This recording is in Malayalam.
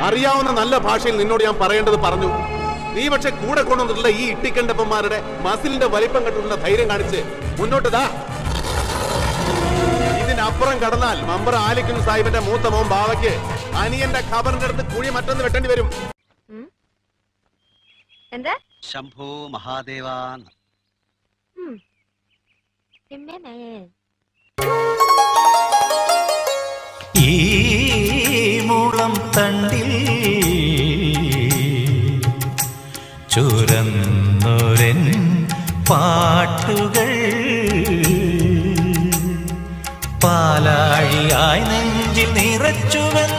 അറിയാവുന്ന നല്ല ഭാഷയിൽ നിന്നോട് ഞാൻ പറയേണ്ടത് പറഞ്ഞു. നീ പക്ഷെ കൂടെ കൊണ്ടുവന്നിട്ടുള്ള ഈ ഇട്ടിക്കണ്ടപ്പന്മാരുടെ മസിലിന്റെ വലിപ്പം കണ്ടിട്ടുള്ള ധൈര്യം കാണിച്ച് മുന്നോട്ട് ഇതിനപ്പുറം കടന്നാൽ മമ്പർ ആലിക്കുന്ന് സാഹിബിന്റെ മൂത്ത മോൻ ബാവയ്ക്ക് അനിയന്റെ ഖബറിന്റെ അടുത്ത് കുഴി മറ്റൊന്ന് വെട്ടേണ്ടി വരും. എന്താ ശംഭോ മഹാദേവാൻ ഈ മുളം തണ്ടിൽ ചുരന്നൊരൻ പാട്ടുകൾ പാലാഴിയായി നെഞ്ചിൽ നിറച്ചുവൻ